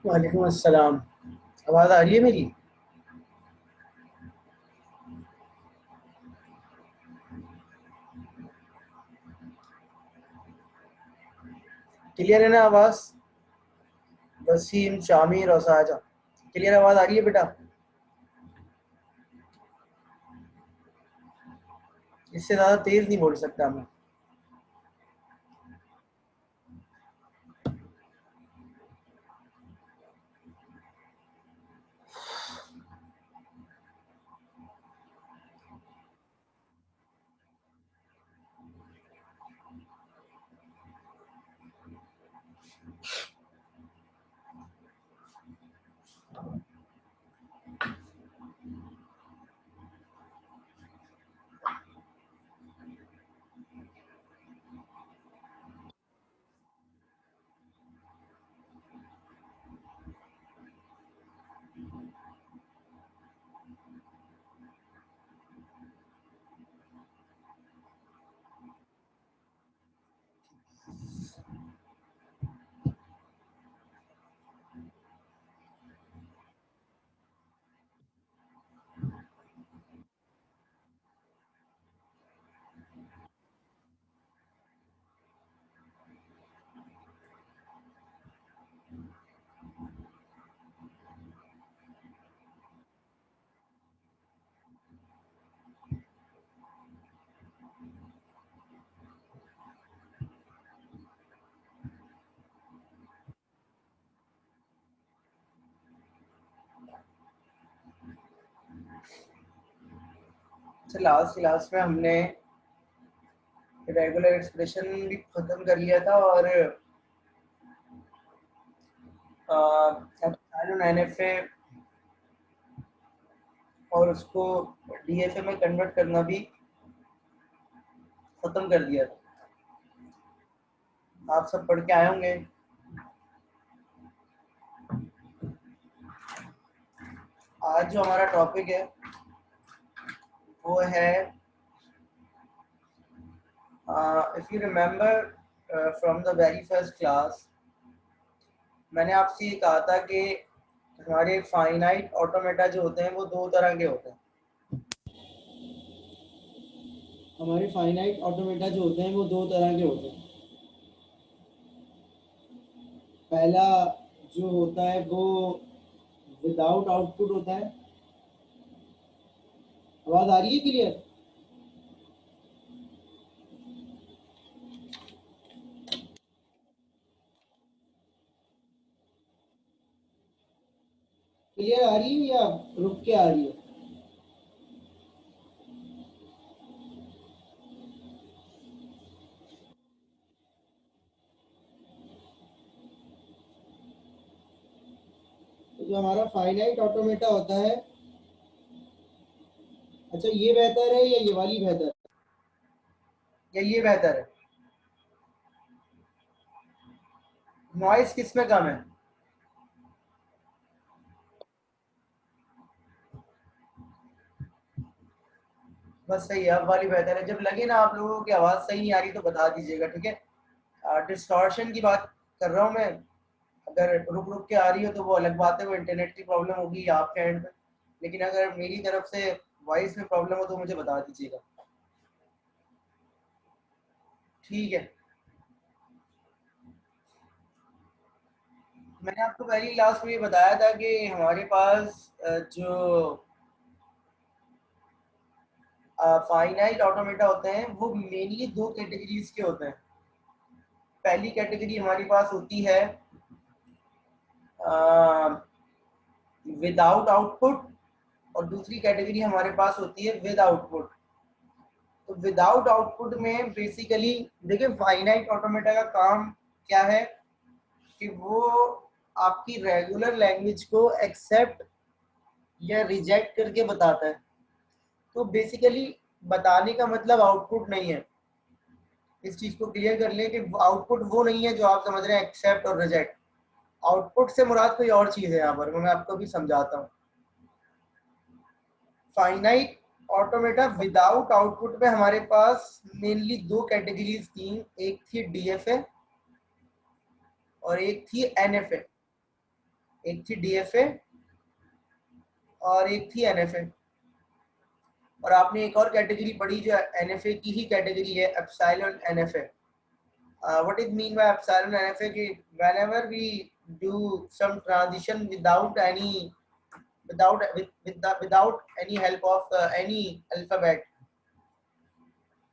वालेकुम अस्सलाम। आवाज़ आ रही है मेरी? क्लियर है ना आवाज़? वसीम, शामिर और साजा, क्लियर आवाज़ आ रही है बेटा? इससे ज़्यादा तेज़ नहीं बोल सकता मैं। अच्छा, लास्ट क्लास में हमने रेगुलर एक्सप्रेशन भी ख़त्म कर लिया था और एप्सिलॉन एनएफए और उसको डीएफए में कन्वर्ट करना भी ख़त्म कर दिया था। आप सब पढ़ के आए होंगे। आज जो हमारा टॉपिक है वो है, if you remember from the very first class, मैंने आपसे ये कहा था कि हमारे फाइनाइट ऑटोमेटा जो होते हैं वो दो तरह के होते हैं। हमारे फाइनाइट ऑटोमेटा जो होते हैं वो दो तरह के होते हैं। पहला जो होता है वो विदाउट आउटपुट होता है। आवाज़ आ रही है क्लियर? क्लियर आ रही है या रुक के आ रही है? तो जो हमारा फाइनाइट ऑटोमेटा होता है, अच्छा ये बेहतर है या ये वाली बेहतर है या ये बेहतर है? नॉइस किस में कम है? बस सही है, अब वाली बेहतर है। जब लगे ना आप लोगों की आवाज़ सही नहीं आ रही तो बता दीजिएगा, ठीक है? डिस्टॉर्शन की बात कर रहा हूँ मैं। अगर रुक रुक के आ रही हो तो वो अलग बात है, वो इंटरनेट की प्रॉब्लम होगी या आपके एंड पे। लेकिन अगर मेरी तरफ से वॉइस में प्रॉब्लम हो तो मुझे बता दीजिएगा, ठीक है? मैंने आपको पहली क्लास में ये बताया था कि हमारे पास जो फाइनाइट ऑटोमेटा होते हैं वो मेनली दो कैटेगरीज के होते हैं। पहली कैटेगरी हमारी पास होती है विदाउट आउटपुट, और दूसरी कैटेगरी हमारे पास होती है विद आउटपुट। तो विदाउट आउटपुट में बेसिकली देखिए फाइनाइट ऑटोमेटा का काम क्या है कि वो आपकी रेगुलर लैंग्वेज को एक्सेप्ट या रिजेक्ट करके बताता है। तो बेसिकली बताने का मतलब आउटपुट नहीं है। इस चीज को क्लियर कर लें कि आउटपुट वो नहीं है जो आप समझ रहे हैं एक्सेप्ट और रिजेक्ट। आउटपुट से मुराद कोई और चीज है। यहाँ पर मैं आपको भी समझाता हूँ। फाइनाइट ऑटोमेटा विदाउट आउटपुट में हमारे पास मेनली दो कैटेगरीज थी। एक थी डीएफए और एक थी एनएफए। एक थी डीएफए और एक थी एनएफए। और आपने एक और कैटेगरी पढ़ी जो एनएफए की ही कैटेगरी है, epsilon NFA. What is mean by epsilon NFA? कि whenever we do some transition without any help of any alphabet,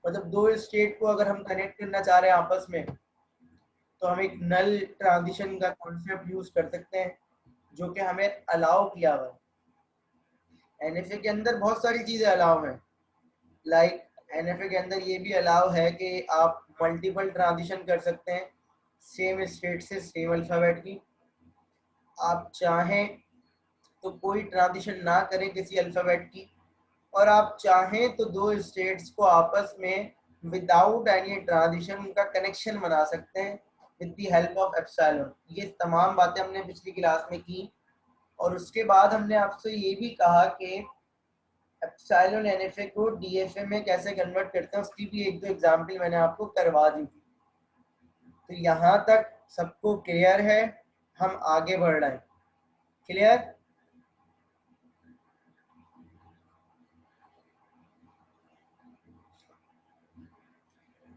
मतलब दो स्टेट को अगर हम कनेक्ट करना चाह रहे हैं आपस में, तो हम एक नल ट्रांजिशन का कॉन्सेप्ट यूज कर सकते हैं जो कि हमें अलाउ किया हुआ है। एनएफए के अंदर बहुत सारी चीजें अलाउ हैं, लाइक एनएफए के अंदर ये भी अलाउ है कि आप मल्टीपल ट्रांजिशन कर सकते हैं सेम स्टेट से सेम अल्फाबेट की। आप चाहें तो कोई ट्रांजिशन ना करें किसी अल्फाबेट की, और आप चाहें तो दो स्टेट्स को आपस में विदाउट एनी ट्रांजिशन उनका कनेक्शन बना सकते हैं with the help of epsilon. ये तमाम बातें हमने पिछली क्लास में की, और उसके बाद हमने आपसे ये भी कहा कि एप्सिलॉन एनएफए को डीएफए में कैसे कन्वर्ट करते हैं, उसकी भी एक दो एग्जाम्पल मैंने आपको करवा दी थी। तो यहाँ तक सबको क्लियर है? हम आगे बढ़ रहे हैं। क्लियर?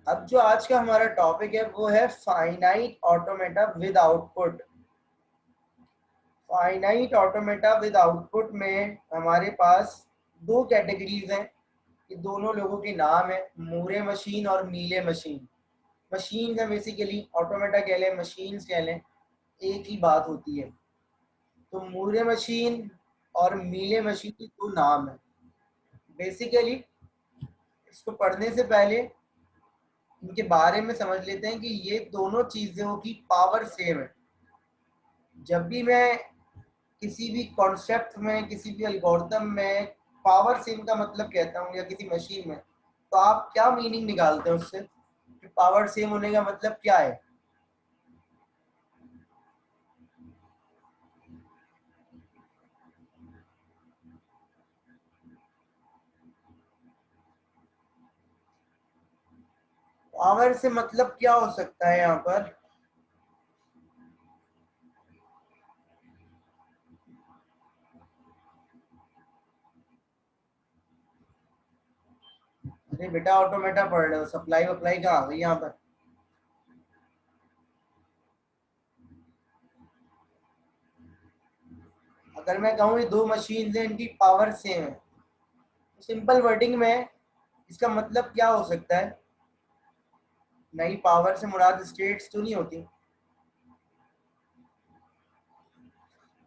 अब जो आज का हमारा टॉपिक है वो है finite automata with output. Finite automata with output में हमारे पास दो कैटेगरीज हैं। ये दोनों लोगों के नाम है, मूरे मशीन और मीले मशीन। मशीन है बेसिकली, ऑटोमेटा कह लें, मशीन कह लें, एक ही बात होती है। तो मूरे मशीन और मीले मशीन के दो नाम है। बेसिकली इसको पढ़ने से पहले इनके बारे में समझ लेते हैं कि ये दोनों चीजों की पावर सेम है। जब भी मैं किसी भी कॉन्सेप्ट में, किसी भी एल्गोरिथम में पावर सेम का मतलब कहता हूँ, या किसी मशीन में, तो आप क्या मीनिंग निकालते हैं उससे कि पावर सेम होने का मतलब क्या है? पावर से मतलब क्या हो सकता है यहाँ पर? अरे बेटा ऑटोमेटा पढ़ रहे हो, सप्लाई वप्लाई कहाँ आ गई यहाँ पर? अगर मैं कहूँ ये दो मशीन है, इनकी पावर सेम है, तो सिंपल वर्डिंग में इसका मतलब क्या हो सकता है? नहीं, पावर से मुराद स्टेट्स तो नहीं होती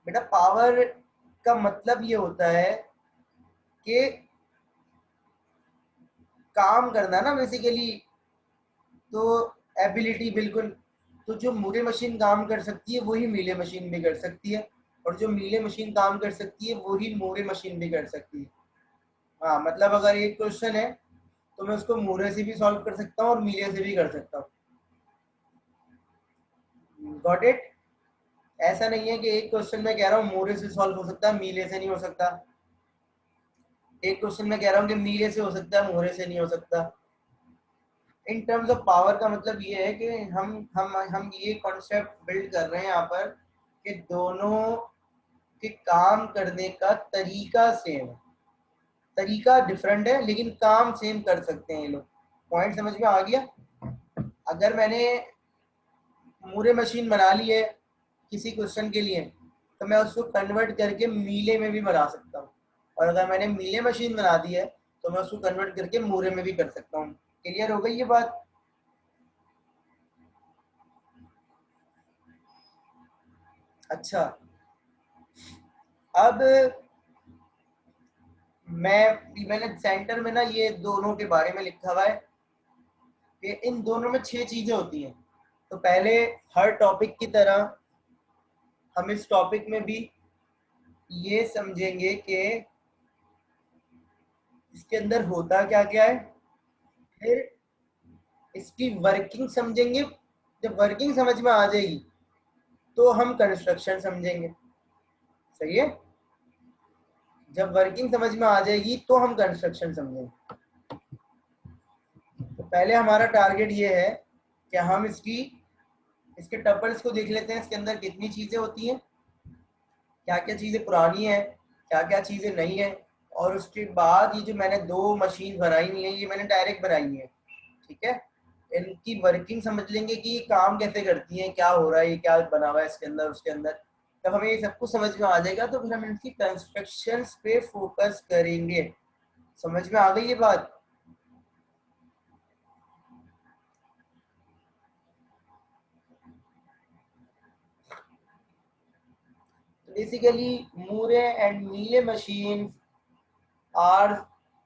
बेटा। पावर का मतलब ये होता है कि काम करना ना बेसिकली, तो एबिलिटी बिल्कुल। तो जो मूरे मशीन काम कर सकती है वही मीले मशीन भी कर सकती है, और जो मीले मशीन काम कर सकती है वही मूरे मशीन भी कर सकती है। हाँ, मतलब अगर एक क्वेश्चन है तो मैं उसको मूरे से भी सॉल्व कर सकता हूँ और मीले से भी कर सकता हूँ। Got it? ऐसा नहीं है कि एक क्वेश्चन में कह रहा हूँ मूरे से सॉल्व हो सकता है, मीले से नहीं हो सकता। एक क्वेश्चन में कह रहा हूँ कि मीले से हो सकता है, मोरे से नहीं हो सकता। इन टर्म्स ऑफ पावर का मतलब ये है कि हम ये कॉन्सेप्ट बिल्ड कर रहे हैं यहाँ पर कि दोनों के काम करने का तरीका सेम है। तरीका डिफरेंट है लेकिन काम सेम कर सकते हैं ये लोग। पॉइंट समझ में आ गया? अगर मैंने मूरे मशीन बना ली है किसी क्वेश्चन के लिए, तो मैं उसको कन्वर्ट करके मीले में भी बना सकता हूँ, और अगर मैंने मीले मशीन बना दी है तो मैं उसको कन्वर्ट करके मूरे में भी कर सकता हूँ। क्लियर हो गई ये बात? अच्छा, अब मैंने सेंटर में ना ये दोनों के बारे में लिखा हुआ है कि इन दोनों में 6 चीजें होती हैं। तो पहले हर टॉपिक की तरह हम इस टॉपिक में भी ये समझेंगे कि इसके अंदर होता क्या क्या है, फिर इसकी वर्किंग समझेंगे। जब वर्किंग समझ में आ जाएगी तो हम कंस्ट्रक्शन समझेंगे। सही है? जब वर्किंग समझ में आ जाएगी तो हम कंस्ट्रक्शन समझेंगे। तो पहले हमारा टारगेट ये है कि हम इसके टपल्स को देख लेते हैं, इसके अंदर कितनी चीजें होती हैं। क्या क्या चीज़ें पुरानी है, क्या क्या चीज़ें नहीं है। और उसके बाद ये जो मैंने दो मशीन बनाई हुई है, ये मैंने डायरेक्ट बनाई है, ठीक है। इनकी वर्किंग समझ लेंगे कि ये काम कैसे करती हैं, क्या हो रहा है, ये क्या बना हुआ है इसके अंदर उसके अंदर। तब हमें ये सब कुछ समझ में आ जाएगा, तो फिर हम इनकी कंस्ट्रक्शन पे फोकस करेंगे। समझ में आ गई ये बात? Basically Moore and Mealy machine are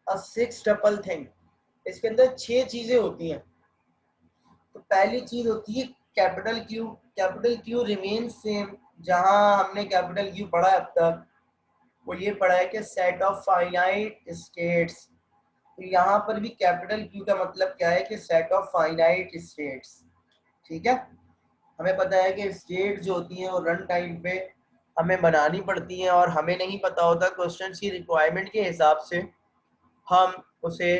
a six tuple thing. इसके अंदर 6 चीजें होती हैं। तो पहली चीज होती है capital Q. Capital Q remain same. जहां हमने कैपिटल क्यू पढ़ा है अब तक, वो ये पढ़ा है कि सेट ऑफ फाइनाइट स्टेट्स। तो यहाँ पर भी कैपिटल क्यू का मतलब क्या है कि सेट ऑफ फाइनाइट स्टेट्स, ठीक है। हमें पता है कि स्टेट जो होती हैं वो रन टाइम पे हमें बनानी पड़ती हैं, और हमें नहीं पता होता क्वेश्चन की रिक्वायरमेंट के हिसाब से हम उसे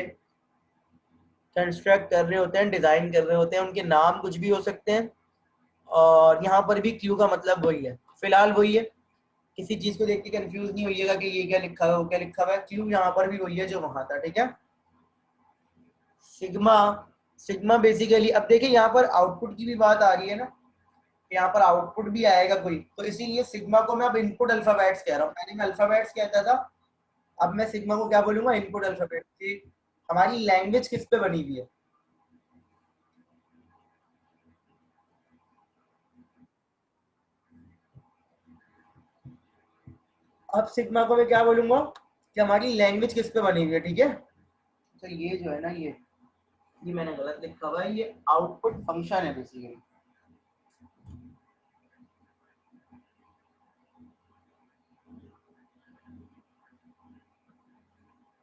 कंस्ट्रक्ट कर रहे होते हैं, डिज़ाइन कर रहे होते हैं। उनके नाम कुछ भी हो सकते हैं, और यहाँ पर भी क्यू का मतलब वही है, फिलहाल वही है। किसी चीज़ को देख के कंफ्यूज नहीं होइएगा कि ये क्या लिखा हुआ है, वो क्या लिखा हुआ है। क्यू यहाँ पर भी वही है जो वहाँ था, ठीक है। सिग्मा, सिग्मा बेसिकली, अब देखिए यहाँ पर आउटपुट की भी बात आ रही है ना, यहाँ पर आउटपुट भी आएगा कोई, तो इसीलिए सिग्मा को मैं अब इनपुट अल्फाबेट्स कह रहा हूँ। पहले मैं अल्फाबेट्स कहता था, अब मैं सिग्मा को क्या बोलूंगा, इनपुट अल्फाबेट्स। कि हमारी लैंग्वेज किस पे बनी हुई है। अब सिग्मा को मैं क्या बोलूंगा कि हमारी लैंग्वेज किस पे बनी हुई है, ठीक है। तो ये जो है ना, ये मैंने गलत लिखा हुआ है, ये आउटपुट फंक्शन है बेसिकली।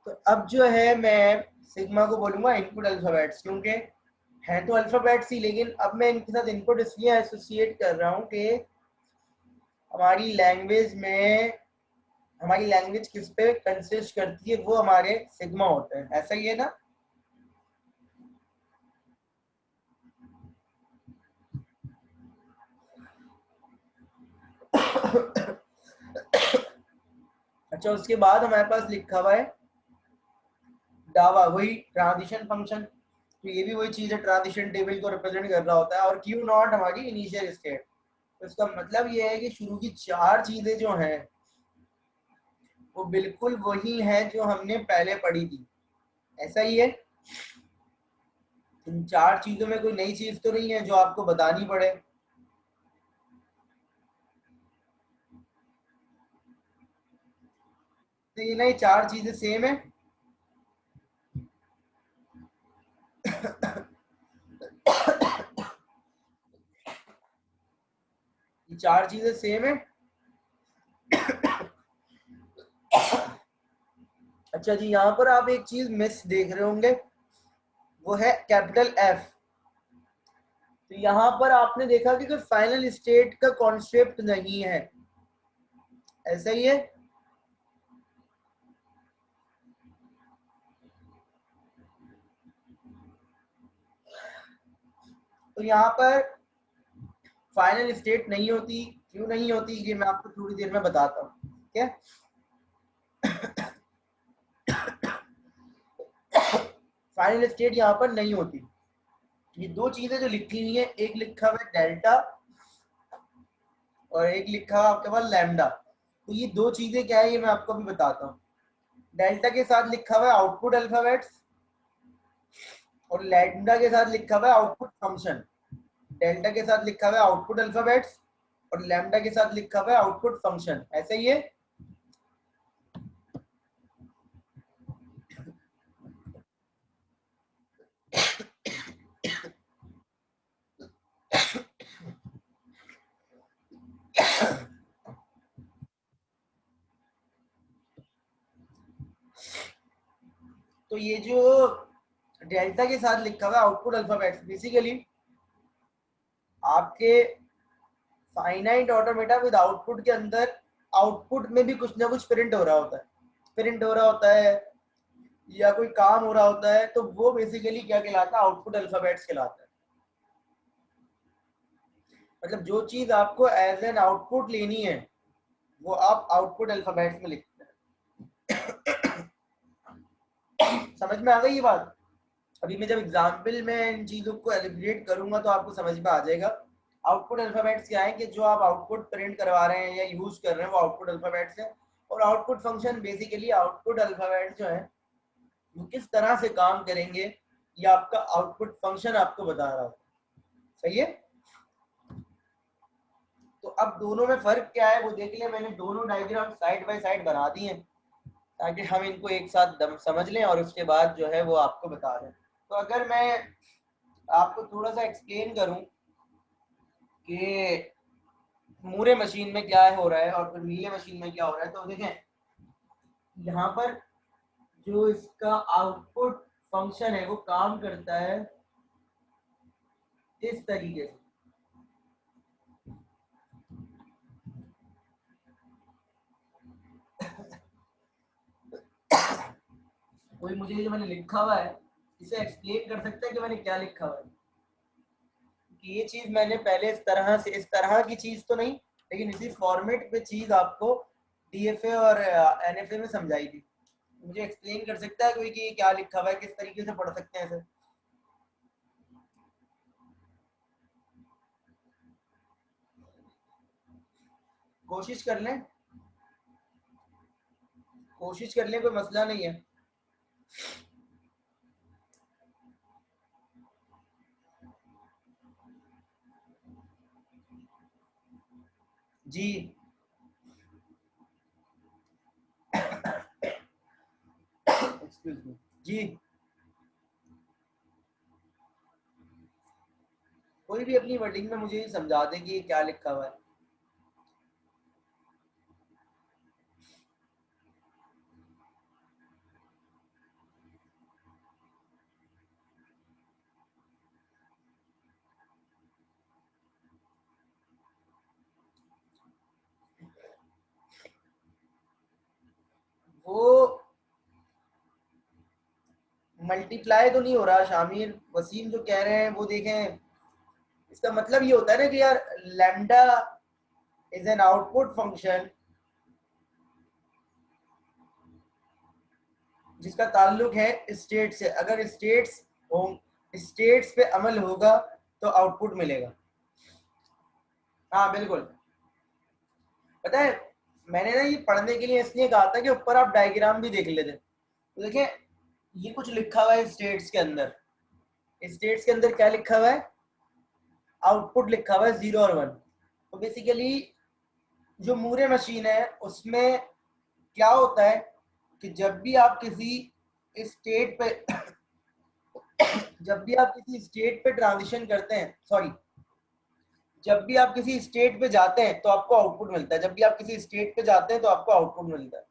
तो अब जो है मैं सिग्मा को बोलूंगा इनपुट अल्फाबेट्स, क्योंकि है तो अल्फाबेट्स ही, लेकिन अब मैं इनके साथ इनपुट इसलिए एसोसिएट कर रहा हूँ कि हमारी लैंग्वेज में, हमारी लैंग्वेज किस पे कंसिस्ट करती है, वो हमारे सिग्मा होते हैं। ऐसा ही है ना। अच्छा, उसके बाद हमारे पास लिखा हुआ है डावा, वही ट्रांजिशन फंक्शन। तो ये भी वही चीज है, ट्रांजिशन टेबल को रिप्रेजेंट कर रहा होता है। और क्यू नॉट हमारी इनिशियल स्टेट। तो इसका मतलब ये है कि शुरू की 4 चीजें जो हैं वो बिल्कुल वही है जो हमने पहले पढ़ी थी। ऐसा ही है। इन 4 चीजों में कोई नई चीज तो नहीं है जो आपको बतानी पड़े। तो ये नई 4 चीजें सेम है। ये 4 चीजें सेम है। अच्छा जी, यहाँ पर आप एक चीज मिस देख रहे होंगे, वो है कैपिटल एफ। तो यहाँ पर आपने देखा कि कोई फाइनल स्टेट का कॉन्सेप्ट नहीं है। ऐसा ही है। तो यहाँ पर फाइनल स्टेट नहीं होती। क्यों नहीं होती, ये मैं आपको थोड़ी देर में बताता हूँ, ठीक है। फाइनल स्टेट यहाँ पर नहीं होती। ये दो चीजें जो लिखी हुई है, एक लिखा हुआ है डेल्टा और एक लिखा हुआ आपके पास लैम्डा। तो ये दो चीजें क्या है, ये मैं आपको अभी बताता हूँ। डेल्टा के साथ लिखा हुआ है आउटपुट अल्फाबेट्स, और लैम्डा के साथ लिखा हुआ है आउटपुट फंक्शन। डेल्टा के साथ लिखा हुआ है आउटपुट अल्फाबेट्स, और लैम्डा के साथ लिखा हुआ है आउटपुट फंक्शन। ऐसे ही है। तो ये जो डेल्टा के साथ लिखा हुआ है आउटपुट अल्फाबेट्स, बेसिकली आपके फाइनाइट ऑटोमेटा विद आउटपुट के अंदर आउटपुट में भी कुछ ना कुछ प्रिंट हो रहा होता है। प्रिंट हो रहा होता है या कोई काम हो रहा होता है, तो वो बेसिकली क्या कहलाता है, आउटपुट अल्फाबेट्स कहलाता है। मतलब जो चीज आपको एज एन आउटपुट लेनी है, वो आप आउटपुट अल्फाबेट्स में लिखते हैं। समझ में आ गई ये बात? अभी मैं जब एग्जाम्पल में इन चीज़ों को एलिब्रेट करूंगा तो आपको समझ में आ जाएगा। आउटपुट अल्फाबेट्स क्या है कि जो आप आउटपुट प्रिंट करवा रहे हैं या यूज कर रहे हैं वो आउटपुट अल्फाबेट्स है। और output function basically output alphabets जो है वो किस तरह से काम करेंगे ये आपका आउटपुट फंक्शन आपको बता रहा होता है। सही है? तो अब दोनों में फर्क क्या है वो देख लिया मैंने। दोनों डायग्राम साइड बाय साइड बना दिए हैं ताकि हम इनको एक साथ समझ लें और उसके बाद जो है वो आपको बता दें। तो अगर मैं आपको थोड़ा सा एक्सप्लेन करूं कि मूरे मशीन में क्या हो रहा है और फिर नीले मशीन में क्या हो रहा है, तो देखें यहाँ पर जो इसका आउटपुट फंक्शन है वो काम करता है इस तरीके से। कोई मुझे जो मैंने लिखा हुआ है इसे एक्सप्लेन कर सकता है कि मैंने क्या लिखा हुआ है? कि ये चीज मैंने पहले इस तरह की चीज तो नहीं, लेकिन इसी फॉर्मेट पे चीज आपको डीएफए और एनएफए में समझाई थी। मुझे एक्सप्लेन कर सकता है कोई कि ये क्या लिखा हुआ है, किस तरीके से पढ़ सकते हैं इसे? कोशिश कर लें, कोशिश कर लें, कोई मसला नहीं है। जी एक्सक्यूज मी जी। कोई भी अपनी वर्डिंग में मुझे समझा दे कि ये क्या लिखा हुआ है। वो मल्टीप्लाई तो नहीं हो रहा शामिर। वसीम जो कह रहे हैं वो देखें, इसका मतलब ये होता है ना कि यार lambda is an output function जिसका ताल्लुक है स्टेट से। अगर स्टेट्स पे अमल होगा तो आउटपुट मिलेगा। हाँ बिल्कुल। पता है मैंने ना ये पढ़ने के लिए इसलिए कहा था कि ऊपर आप डायग्राम भी देख लेते। तो देखिए ये कुछ लिखा हुआ है स्टेट्स के अंदर। स्टेट्स के अंदर क्या लिखा हुआ है? आउटपुट लिखा हुआ है 0 और 1। तो बेसिकली जो मूरे मशीन है उसमें क्या होता है कि जब भी आप किसी स्टेट पे जब भी आप किसी स्टेट पे ट्रांजिशन करते हैं, सॉरी, जब भी आप किसी स्टेट पे जाते हैं तो आपको आउटपुट मिलता है। जब भी आप किसी स्टेट पे जाते हैं तो आपको आउटपुट मिलता है।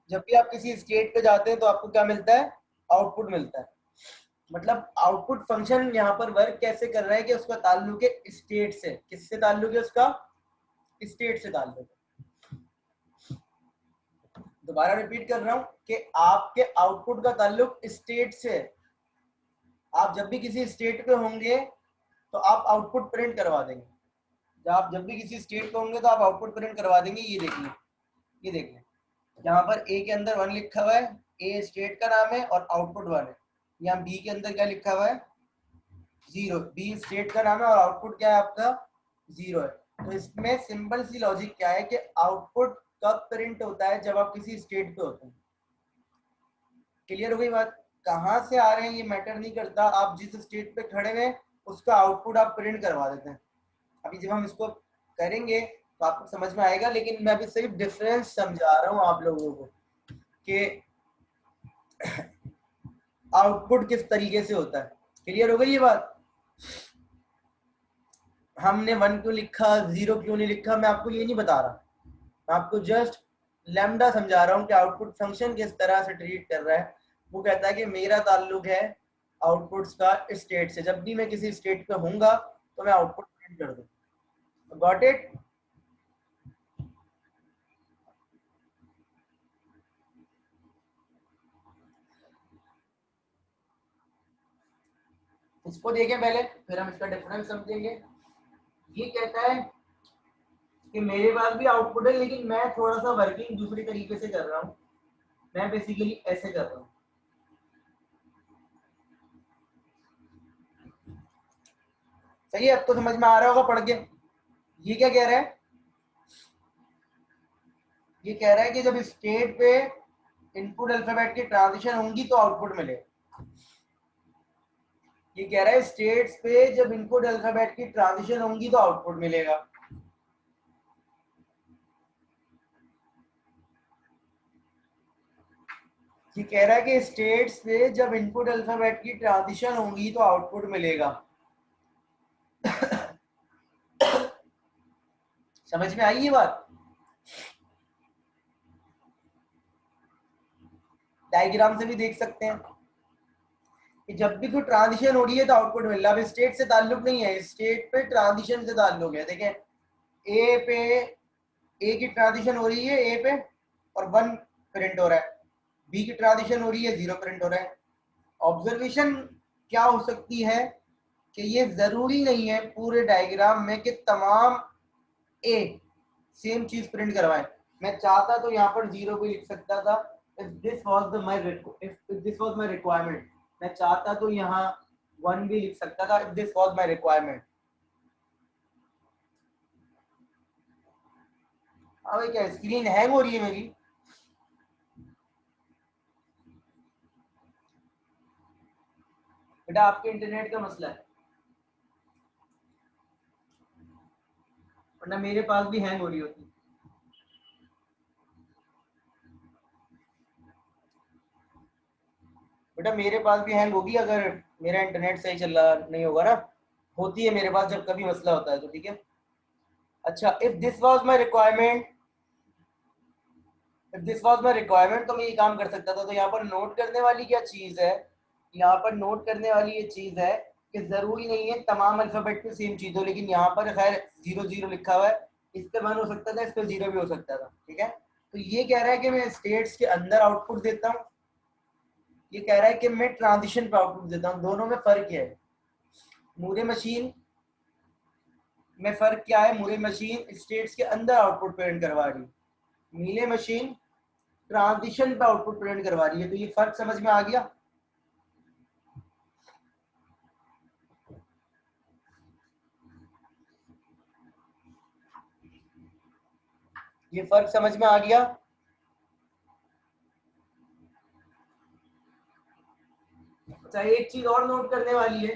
जब भी आप किसी स्टेट पे जाते हैं तो आपको क्या मिलता है? आउटपुट मिलता है। मतलब आउटपुट फंक्शन यहाँ पर वर्क कैसे कर रहा है कि उसका ताल्लुक है स्टेट से। किससे ताल्लुक है उसका? स्टेट से ताल्लुक है। दोबारा रिपीट कर रहा हूँ कि आपके आउटपुट का ताल्लुक स्टेट से है। आप जब भी किसी स्टेट पे होंगे तो आप आउटपुट प्रिंट करवा देंगे। जब भी किसी स्टेट पे होंगे तो आप आउटपुट प्रिंट करवा देंगे। ये देख लें, ये देख लें, यहाँ पर ए के अंदर 1 लिखा हुआ है। ए स्टेट का नाम है और आउटपुट 1 है। यहाँ बी के अंदर क्या लिखा हुआ है? 0। बी स्टेट का नाम है और आउटपुट क्या है आपका? 0 है। तो इसमें सिंपल सी लॉजिक क्या है कि आउटपुट कब प्रिंट होता है? जब आप किसी स्टेट पे होते हैं। क्लियर हो गई बात? कहाँ से आ रहे हैं ये मैटर नहीं करता, आप जिस स्टेट पे खड़े हुए उसका आउटपुट आप प्रिंट करवा देते हैं। अभी जब हम इसको करेंगे तो आपको समझ में आएगा, लेकिन मैं अभी सिर्फ डिफरेंस समझा रहा हूँ आप लोगों को कि आउटपुट किस तरीके से होता है। क्लियर हो गई ये बात? हमने 1 क्यों लिखा, 0 क्यों नहीं लिखा, मैं आपको ये नहीं बता रहा। मैं आपको जस्ट लैम्डा समझा रहा हूँ कि आउटपुट फंक्शन किस तरह से ट्रीट कर रहा है। वो कहता है कि मेरा ताल्लुक है आउटपुट्स का स्टेट से। जब भी मैं किसी स्टेट पे होऊंगा तो मैं आउटपुट प्रिंट कर दूँ। Got it? इसको देखें पहले, फिर हम इसका डिफरेंस समझेंगे। ये कहता है कि मेरे पास भी आउटपुट है, लेकिन मैं थोड़ा सा वर्किंग दूसरे तरीके से कर रहा हूँ। मैं बेसिकली ऐसे कर रहा हूँ। सही है, अब तो समझ में आ रहा होगा पढ़ के। ये क्या कह रहा है? ये कह रहा है कि जब स्टेट पे इनपुट अल्फाबेट की ट्रांजिशन होंगी तो आउटपुट मिलेगा। ये कह रहा है स्टेट्स पे जब इनपुट अल्फाबेट की ट्रांजिशन होंगी तो आउटपुट मिलेगा। ये कह रहा है कि स्टेट्स पे जब इनपुट अल्फाबेट की ट्रांजिशन होंगी तो आउटपुट मिलेगा। समझ में आई ये बात? डायग्राम से भी देख सकते हैं कि जब भी कोई ट्रांजिशन हो रही है तो आउटपुट मिल रहा है। अब स्टेट से ताल्लुक नहीं है, स्टेट पे ट्रांजिशन से ताल्लुक है। देखें, ए पे ए की ट्रांजिशन हो रही है ए पे और 1 प्रिंट हो रहा है, बी की ट्रांजिशन हो रही है 0 प्रिंट हो रहा है। ऑब्जर्वेशन क्या हो सकती है कि ये जरूरी नहीं है पूरे डायग्राम में कि तमाम ए सेम चीज प्रिंट करवाएं। मैं चाहता तो यहाँ पर 0 भी लिख सकता था, if this was the my if this was my requirement. मैं चाहता तो यहाँ 1 भी लिख सकता था, if this was my requirement. अब क्या स्क्रीन हैंग हो रही है मेरी? बेटा आपके इंटरनेट का मसला है, वरना मेरे पास भी हैंग हो रही होती। बेटा मेरे पास भी हैंग होगी अगर मेरा इंटरनेट सही चल रहा नहीं होगा ना। होती है मेरे पास जब कभी मसला होता है तो, ठीक है। अच्छा, if this was my requirement, if this was my requirement तो मैं ये काम कर सकता था। तो यहाँ पर नोट करने वाली क्या चीज है? यहाँ पर नोट करने वाली ये चीज है कि जरूरी नहीं है तमाम अल्फाबेट पे सेम चीज हो, लेकिन यहाँ पर खैर 0 0 लिखा हुआ है, इस पे 1 हो सकता था, इस पे 0 भी हो सकता था, ठीक है। तो ये कह रहा है कि मैं स्टेट्स के अंदर आउटपुट देता हूँ, ये कह रहा है कि मैं ट्रांजिशन पे आउटपुट देता हूँ। दोनों में फर्क क्या है? मूरे मशीन में फर्क क्या है? मूरे मशीन स्टेट्स के अंदर आउटपुट प्रिंट करवा रही है, मीले मशीन ट्रांजिशन पे आउटपुट प्रिंट करवा रही है। तो ये फर्क समझ में आ गया? ये फर्क समझ में आ गया? अच्छा, एक चीज और नोट करने वाली है,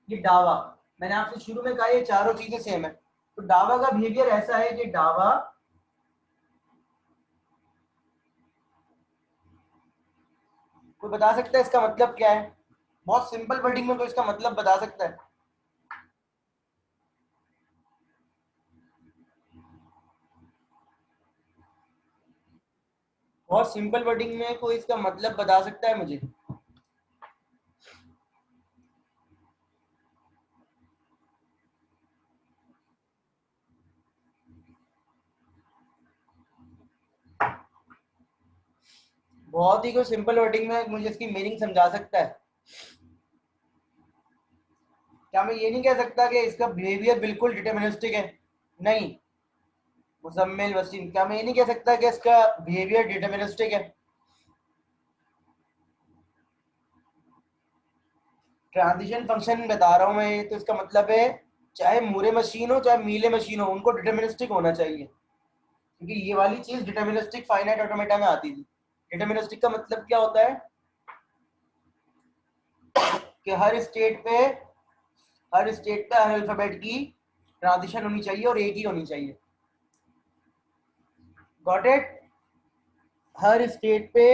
ये डावा। मैंने आपसे शुरू में कहा ये चारों चीजें सेम है। तो डावा का बिहेवियर ऐसा है कि डावा कोई बता सकता है इसका मतलब क्या है? बहुत सिंपल वर्डिंग में कोई इसका मतलब बता सकता है? बहुत सिंपल वर्डिंग में कोई इसका मतलब बता सकता है मुझे? बहुत ही कोई सिंपल वर्डिंग में मुझे इसकी मीनिंग समझा सकता है? क्या मैं ये नहीं कह सकता कि इसका बिहेवियर बिल्कुल डिटरमिनिस्टिक है? नहीं। मुजम्मिल वसीम, क्या मैं ये नहीं कह सकता कि इसका बिहेवियर डिटरमिनिस्टिक है? ट्रांजिशन फंक्शन बता रहा हूं मैं, ये तो इसका मतलब है चाहे मूरे मशीन हो चाहे मीले मशीन हो, उनको डिटरमिनिस्टिक होना चाहिए, क्योंकि ये वाली चीज डिटरमिनिस्टिक फाइनाइट ऑटोमेटा में आती थी। डिटरमिनिस्टिक का मतलब क्या होता है कि हर स्टेट पे हर अल्फाबेट की ट्रांजिशन होनी चाहिए और एक ही होनी चाहिए। Got it? हर स्टेट पे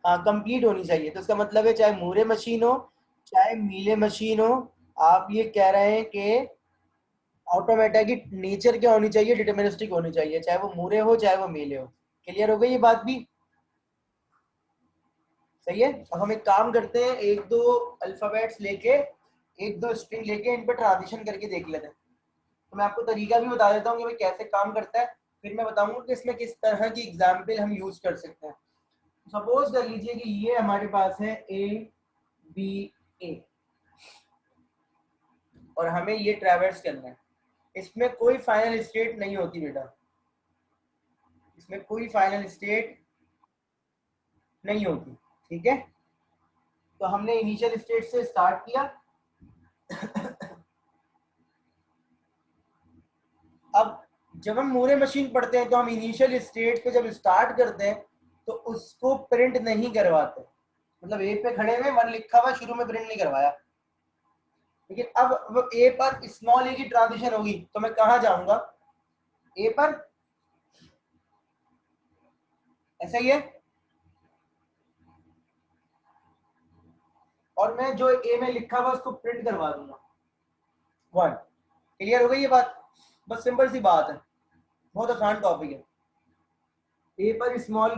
कंप्लीट होनी चाहिए। तो इसका मतलब है चाहे मूरे मशीन हो चाहे मीले मशीन हो, आप ये कह रहे हैं कि ऑटोमेटा की नेचर क्या होनी चाहिए? डिटरमिनिस्टिक होनी चाहिए, चाहे वो मूरे हो चाहे वो मीले हो। क्लियर हो गई ये बात भी? सही है। अब हम एक काम करते हैं, एक दो अल्फाबेट्स लेके, एक दो स्ट्रिंग लेके इन पर ट्रांजिशन करके देख लेते हैं। तो मैं आपको तरीका भी बता देता हूँ कि भाई कैसे काम करता है, फिर मैं बताऊंगा कि इसमें किस तरह की एग्जाम्पल हम यूज कर सकते हैं। सपोज कर लीजिए कि ये हमारे पास है ए बी ए और हमें ये ट्रैवर्स करना है। इसमें कोई फाइनल स्टेट नहीं होती बेटा, इसमें कोई फाइनल स्टेट नहीं होती। ठीक है, तो हमने इनिशियल स्टेट से स्टार्ट किया। अब जब हम मूरे मशीन पढ़ते हैं तो हम इनिशियल स्टेट पे जब स्टार्ट करते हैं तो उसको प्रिंट नहीं करवाते, मतलब ए पे खड़े हुए 1 लिखा हुआ शुरू में प्रिंट नहीं करवाया। लेकिन अब ए पर स्मॉल ए की ट्रांजिशन होगी तो मैं कहाँ जाऊंगा, ए पर, ऐसा ही है। और मैं जो ए में लिखा हुआ उसको प्रिंट करवा दूंगा 1। क्लियर हो गई ये बात? बस सिंपल सी बात है, बहुत आसान टॉपिक है। ए पर स्मॉल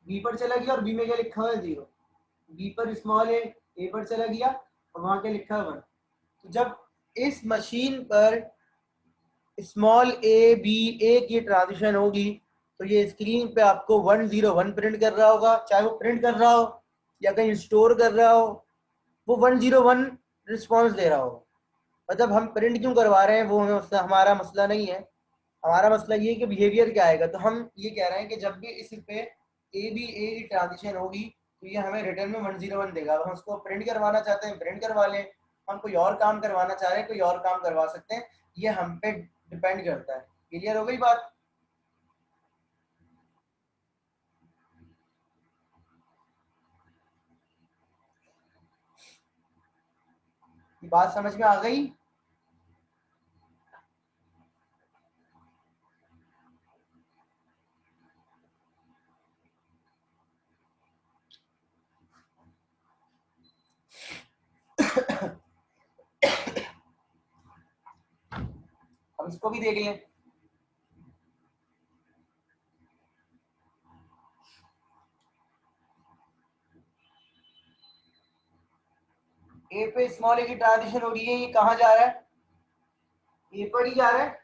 बी पर चला गया और बी में क्या लिखा हुआ है 0। बी पर स्मॉल ए पर चला गया और वहां क्या लिखा है 1। तो जब इस मशीन पर स्मॉल ए की ट्रांजिशन होगी तो ये स्क्रीन पे आपको 101 प्रिंट कर रहा होगा, चाहे वो प्रिंट कर रहा हो या कहीं स्टोर कर रहा हो, वो 101 रिस्पॉन्स दे रहा होगा। मतलब हम प्रिंट क्यों करवा रहे हैं वो हमारा मसला नहीं है, हमारा मसला ये है कि बिहेवियर क्या आएगा। तो हम ये कह रहे हैं कि जब भी इस पे ए की ट्रांजिशन होगी तो ये हमें रिटर्न में 101 देगा। हम उसको प्रिंट करवाना चाहते हैं प्रिंट करवा लें, हम कोई और काम करवाना चाह रहे हैं कोई और काम करवा सकते हैं, ये हम पे डिपेंड करता है। क्लियर हो गई बात? बात समझ में आ गई? अब इसको भी देख लें। ए पे स्मॉल ए की ट्रांजिशन हो रही है, ये कहाँ जा रहा है, ए पर ही जा रहा है।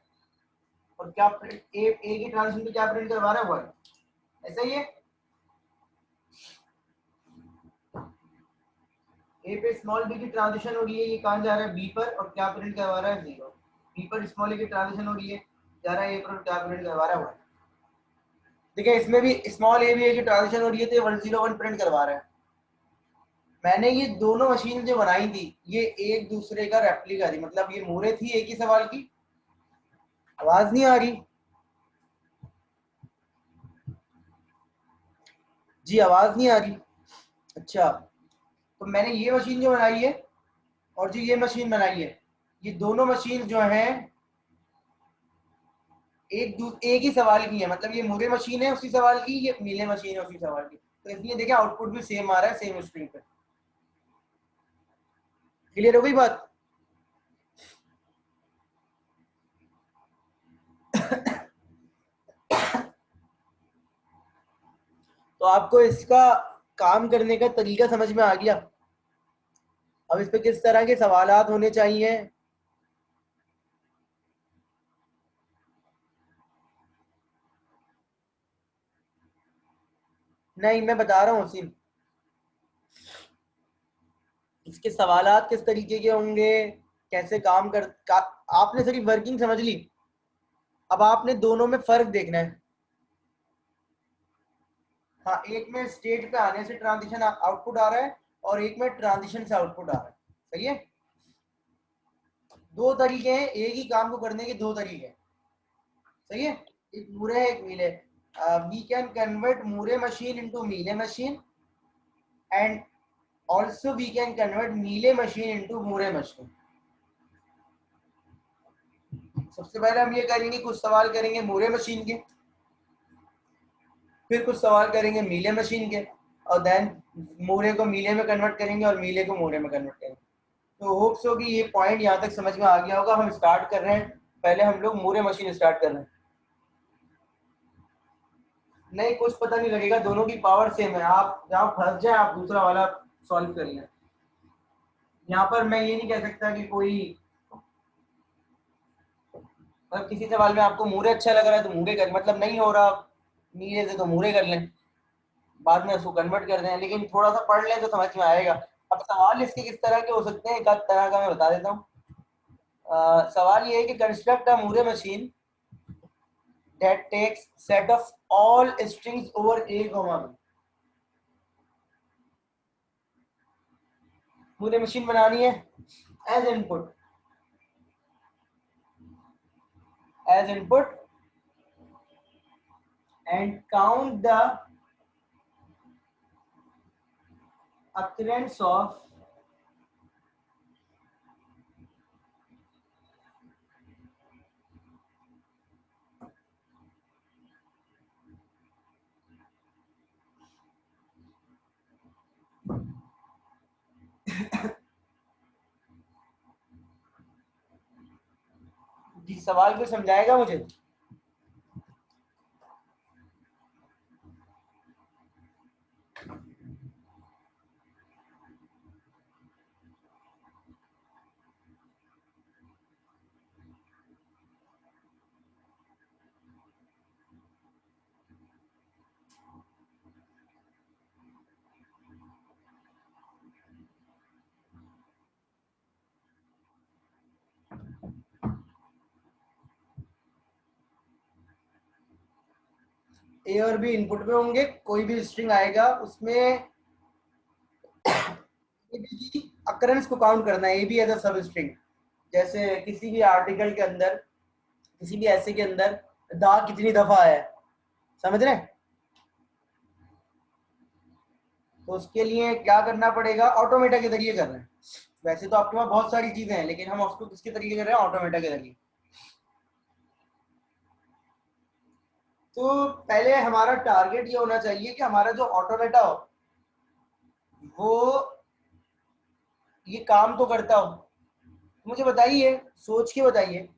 और क्या ए की ट्रांजिशन पे क्या प्रिंट करवा रहा है 1, ऐसा ही है। ए पे स्मॉल बी की ट्रांजिशन हो रही है, ये कहाँ जा रहा है बी पर और क्या प्रिंट करवा रहा है 0। बी पर स्मॉल ए की ट्रांजिशन हो रही है, जा रहा है ए पर और क्या प्रिंट करवा रहा है 1। देखिए इसमें भी स्मॉल ए बी ए की ट्रांजिशन हो रही है तो ये 101 प्रिंट करवा रहा है। मैंने ये दोनों मशीन जो बनाई थी ये एक दूसरे का रेप्लिका थी, मतलब ये मोरे थी एक ही सवाल की। आवाज नहीं आ रही जी, आवाज नहीं आ रही। अच्छा, तो मैंने ये मशीन जो बनाई है और जो ये मशीन बनाई है, ये दोनों मशीन जो है एक ही सवाल की है, मतलब ये मुरे मशीन है उसी सवाल की, ये नीले मशीन है उसी सवाल की, तो इसलिए देखिए आउटपुट भी सेम आ रहा है सेम स्ट्रिंग पे। क्लियर हो गई बात? तो आपको इसका काम करने का तरीका समझ में आ गया। अब इस पे किस तरह के सवालात होने चाहिए। नहीं, मैं बता रहा हूँ सिर्फ इसके सवालात किस तरीके के होंगे, कैसे आपने सिर्फ वर्किंग समझ ली। अब आपने दोनों में फर्क देखना है। हाँ, एक में स्टेट पे आने से ट्रांजिशन आउटपुट आ रहा है और एक में ट्रांजिशन से आउटपुट आ रहा है। सही है, दो तरीके हैं एक ही काम को करने के, दो तरीके हैं। सही है, एक मूरे है एक Mealy. We can convert Moore machine into Mealy machine and also we can convert Mealy machine into Moore machine. सबसे पहले हम ये करेंगे, कुछ सवाल करेंगे मूरे मशीन के, फिर कुछ सवाल करेंगे मीले मशीन के, और देन मूरे को मीले में कन्वर्ट करेंगे और मीले को मूरे में कन्वर्ट करेंगे। तो होप्स हो कि ये पॉइंट यहाँ तक समझ में आ गया होगा। हम स्टार्ट कर रहे हैं, पहले हम लोग मूरे मशीन स्टार्ट कर रहे हैं। नहीं, कुछ पता नहीं लगेगा, दोनों की पावर सेम है। आप जहाँ फंस जाए आप दूसरा वाला सॉल्व कर लें। यहाँ पर मैं ये नहीं कह सकता कि कोई, मतलब किसी सवाल में आपको मूरे अच्छा लग रहा है तो मूरे कर, मतलब नहीं हो रहा नीले से तो मूरे कर लें, बाद में उसको कन्वर्ट कर दें, लेकिन थोड़ा सा पढ़ लें तो समझ में आएगा। अब सवाल इसके किस तरह के हो सकते हैं, एक आध तरह का मैं बता देता हूँ। सवाल ये है कि construct a Moore machine that takes set of all strings over a, b। Moore machine बनानी है as input, and count the occurrence of जी। सवाल को समझाएगा मुझे? ए और बी इनपुट में होंगे, कोई भी स्ट्रिंग आएगा उसमें ए बी की अकरेंस को काउंट करना है, ए बी एज अ सब स्ट्रिंग। जैसे किसी भी आर्टिकल के अंदर, किसी भी ऐसे के अंदर दा कितनी दफा है, समझ रहे हैं? तो उसके लिए क्या करना पड़ेगा? ऑटोमेटा के जरिए कर रहे हैं। वैसे तो आपके पास बहुत सारी चीजें हैं, लेकिन हम उसको किसके तरीके कर रहे हैं? ऑटोमेटा के जरिए। तो पहले हमारा टारगेट ये होना चाहिए कि हमारा जो ऑटोमेटा हो वो ये काम तो करता हो। मुझे बताइए, सोच के बताइए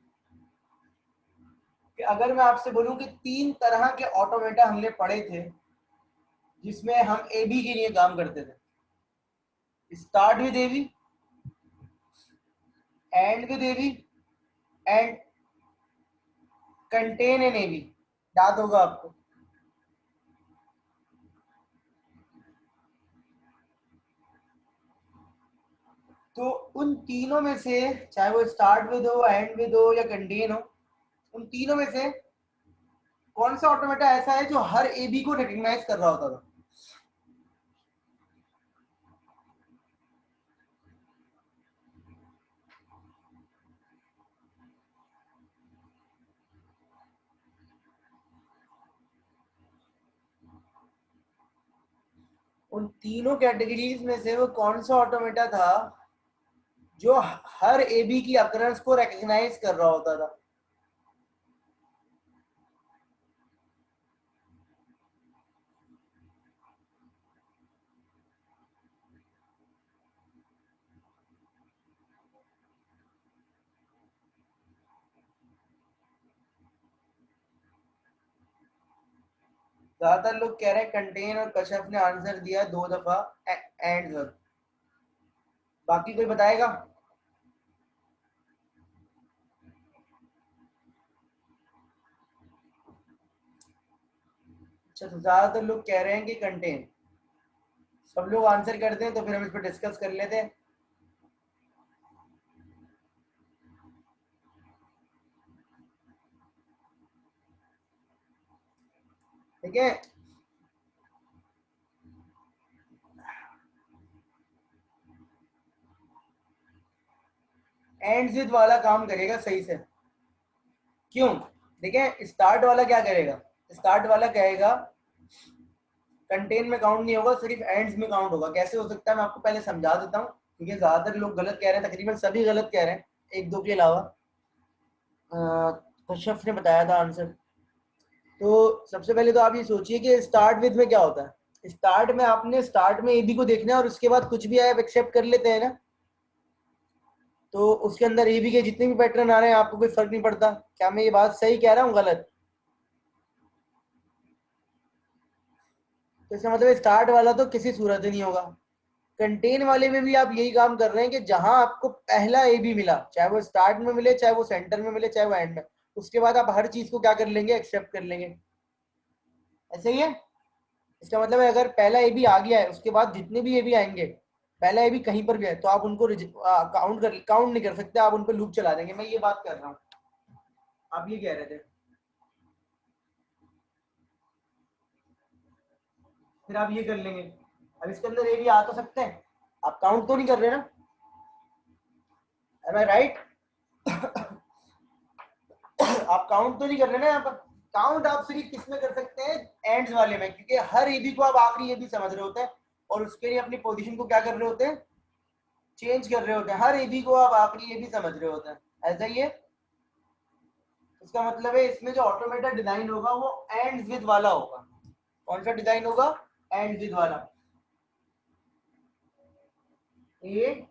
कि अगर मैं आपसे बोलूं कि 3 तरह के ऑटोमेटा हमने पढ़े थे जिसमें हम ए बी के लिए काम करते थे। Start with a b, end with a b, and contain in a b. याद होगा आपको? तो उन तीनों में से, चाहे वो स्टार्ट विद हो, एंड विद हो या कंटेन हो, उन तीनों में से कौन सा ऑटोमेटा ऐसा है जो हर ए बी को रिकॉग्नाइज कर रहा होता था? उन तीनों कैटेगरीज में से वो कौन सा ऑटोमेटा था जो हर ए बी की अकरेंस को रिकॉग्नाइज कर रहा होता था? ज्यादातर लोग कह रहे हैं कंटेन, और कश्यप ने आंसर दिया 2 दफा एंड वर्ब। बाकी कोई बताएगा? अच्छा, तो ज्यादातर लोग कह रहे हैं कि कंटेन। सब लोग आंसर करते हैं तो फिर हम इस पर डिस्कस कर लेते हैं। ठीक है, एंड विद वाला काम करेगा सही से। क्यों? देखिए, स्टार्ट वाला क्या करेगा? स्टार्ट वाला कहेगा कंटेन में काउंट नहीं होगा, सिर्फ एंड्स में काउंट होगा। कैसे हो सकता है मैं आपको पहले समझा देता हूँ, क्योंकि ज्यादातर लोग गलत कह रहे हैं, तकरीबन सभी गलत कह रहे हैं, एक दो के अलावा। कश्यप ने बताया था आंसर। तो सबसे पहले तो आप ये सोचिए कि स्टार्ट विद में क्या होता है। स्टार्ट में आपने स्टार्ट में ए बी को देखना है और उसके बाद कुछ भी आए आप एक्सेप्ट कर लेते हैं ना। तो उसके अंदर ए बी के जितने भी पैटर्न आ रहे हैं आपको कोई फर्क नहीं पड़ता। क्या मैं ये बात सही कह रहा हूँ, गलत? तो इसका मतलब स्टार्ट वाला तो किसी सूरत ही नहीं होगा। कंटेन वाले में भी आप यही काम कर रहे हैं कि जहां आपको पहला ए बी मिला, चाहे वो स्टार्ट में मिले, चाहे वो सेंटर में मिले, चाहे वो एंड में, उसके बाद आप हर चीज को क्या कर लेंगे? एक्सेप्ट कर लेंगे। ऐसे ही है। इसका मतलब है अगर पहला ए बी आ गया है, उसके बाद जितने भी ए बी आएंगे पहला ए बी कहीं पर भी है तो आप उनको काउंट नहीं कर सकते, आप उन पर लूप चला देंगे। मैं ये बात कर रहा हूँ, आप ये कह रहे थे। फिर आप ये कर लेंगे, अब इसके अंदर ए बी आ तो सकते हैं, आप काउंट तो नहीं कर रहे ना, एम आई राइट? आप काउंट तो नहीं कर रहे ना यहाँ पर। काउंट आप सिर्फ किसमें कर सकते हैं, एंड्स वाले में, क्योंकि हर ए बी को आप आखिरी ए बी समझ रहे होते हैं और उसके लिए अपनी पोजीशन को क्या कर रहे होते हैं, चेंज कर रहे होते हैं। हर ए बी को आप आखिरी ए बी समझ रहे होते हैं, ऐसा ही है। इसका मतलब है इसमें जो ऑटोमेटा डिजाइन होगा वो एंड विद वाला होगा। कौन सा डिजाइन होगा, एंड विद वाला। ए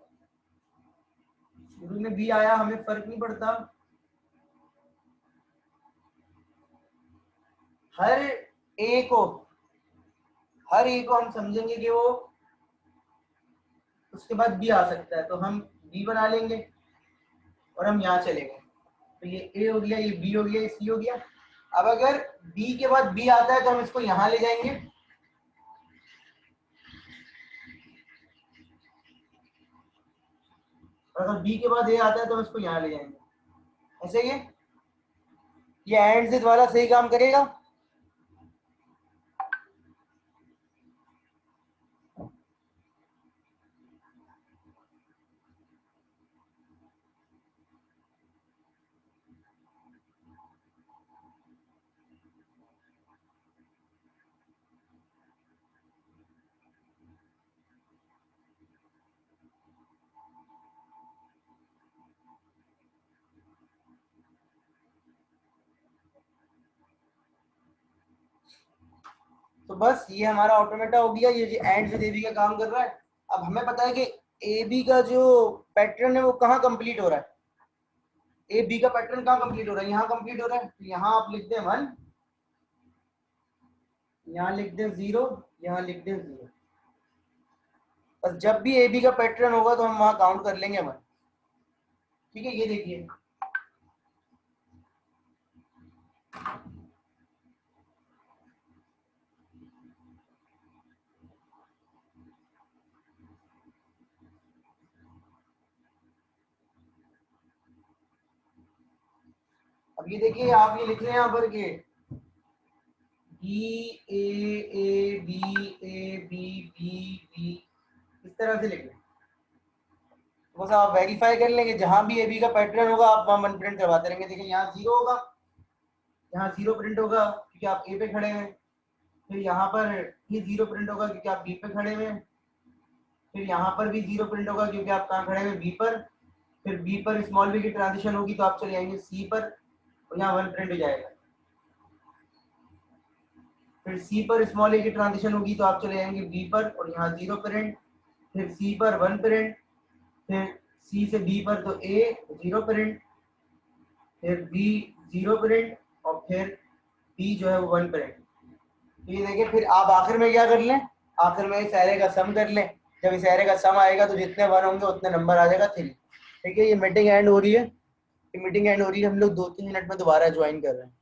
शुरू में बी आया, हमें फर्क नहीं पड़ता, हर ए को हम समझेंगे कि वो उसके बाद बी आ सकता है, तो हम बी बना लेंगे और हम यहाँ चलेंगे। तो ये ए हो गया, ये बी हो गया, ये सी हो गया। अब अगर बी के बाद बी आता है तो हम इसको यहाँ ले जाएंगे, और अगर बी के बाद ए आता है तो हम इसको यहाँ ले जाएंगे। ऐसे ये एंड विद वाला सही काम करेगा। तो बस ये हमारा ऑटोमेटा हो गया, ये एंड विद ए बी का काम कर रहा है। अब हमें पता है कि ए बी का जो पैटर्न है वो कहाँ कंप्लीट हो रहा है, ए बी का पैटर्न कहाँ कंप्लीट हो रहा है, यहाँ कंप्लीट हो रहा है। तो यहाँ आप लिख दें 1, यहाँ लिख दें 0, यहाँ लिख दें 0। बस जब भी ए बी का पैटर्न होगा तो हम वहां काउंट कर लेंगे 1। ठीक है, ये देखिए अब ये देखिए आप ये लिख रहे हैं यहाँ पर के b a b a b b b, इस तरह से लिख रहे हैं। बस आप वेरीफाई कर लेंगे, जहां भी ए बी का पैटर्न होगा आप वहां 1 प्रिंट करवाते रहेंगे। देखिए यहाँ 0 होगा, यहाँ 0 प्रिंट होगा क्योंकि आप ए पे खड़े हैं। फिर यहाँ पर ही 0 प्रिंट होगा क्योंकि आप बी पे खड़े हुए हैं। फिर यहाँ पर भी 0 प्रिंट होगा क्योंकि आप कहाँ खड़े हुए, बी पर। फिर बी पर स्मॉल बी की ट्रांजिशन होगी तो आप चले जाएंगे सी पर और यहाँ 1 प्रिंट हो जाएगा। फिर सी पर स्मॉल ए की ट्रांजिशन होगी तो आप चले जाएंगे बी पर और यहाँ 0 प्रिंट। फिर सी पर 1 प्रिंट, फिर सी से बी पर तो ए 0 प्रिंट, फिर बी 0 प्रिंट और फिर बी जो है वो 1 प्रिंट। तो ये देखिए फिर आप आखिर में क्या कर लें, आखिर में इस एरे का सम कर लें। जब इस एरे का सम आएगा तो जितने 1 होंगे उतने नंबर आ जाएगा 3। ठीक है, ये मीटिंग एंड हो रही है, ये मीटिंग एंड हो रही है। हम लोग 2-3 मिनट में दोबारा ज्वाइन कर रहे हैं।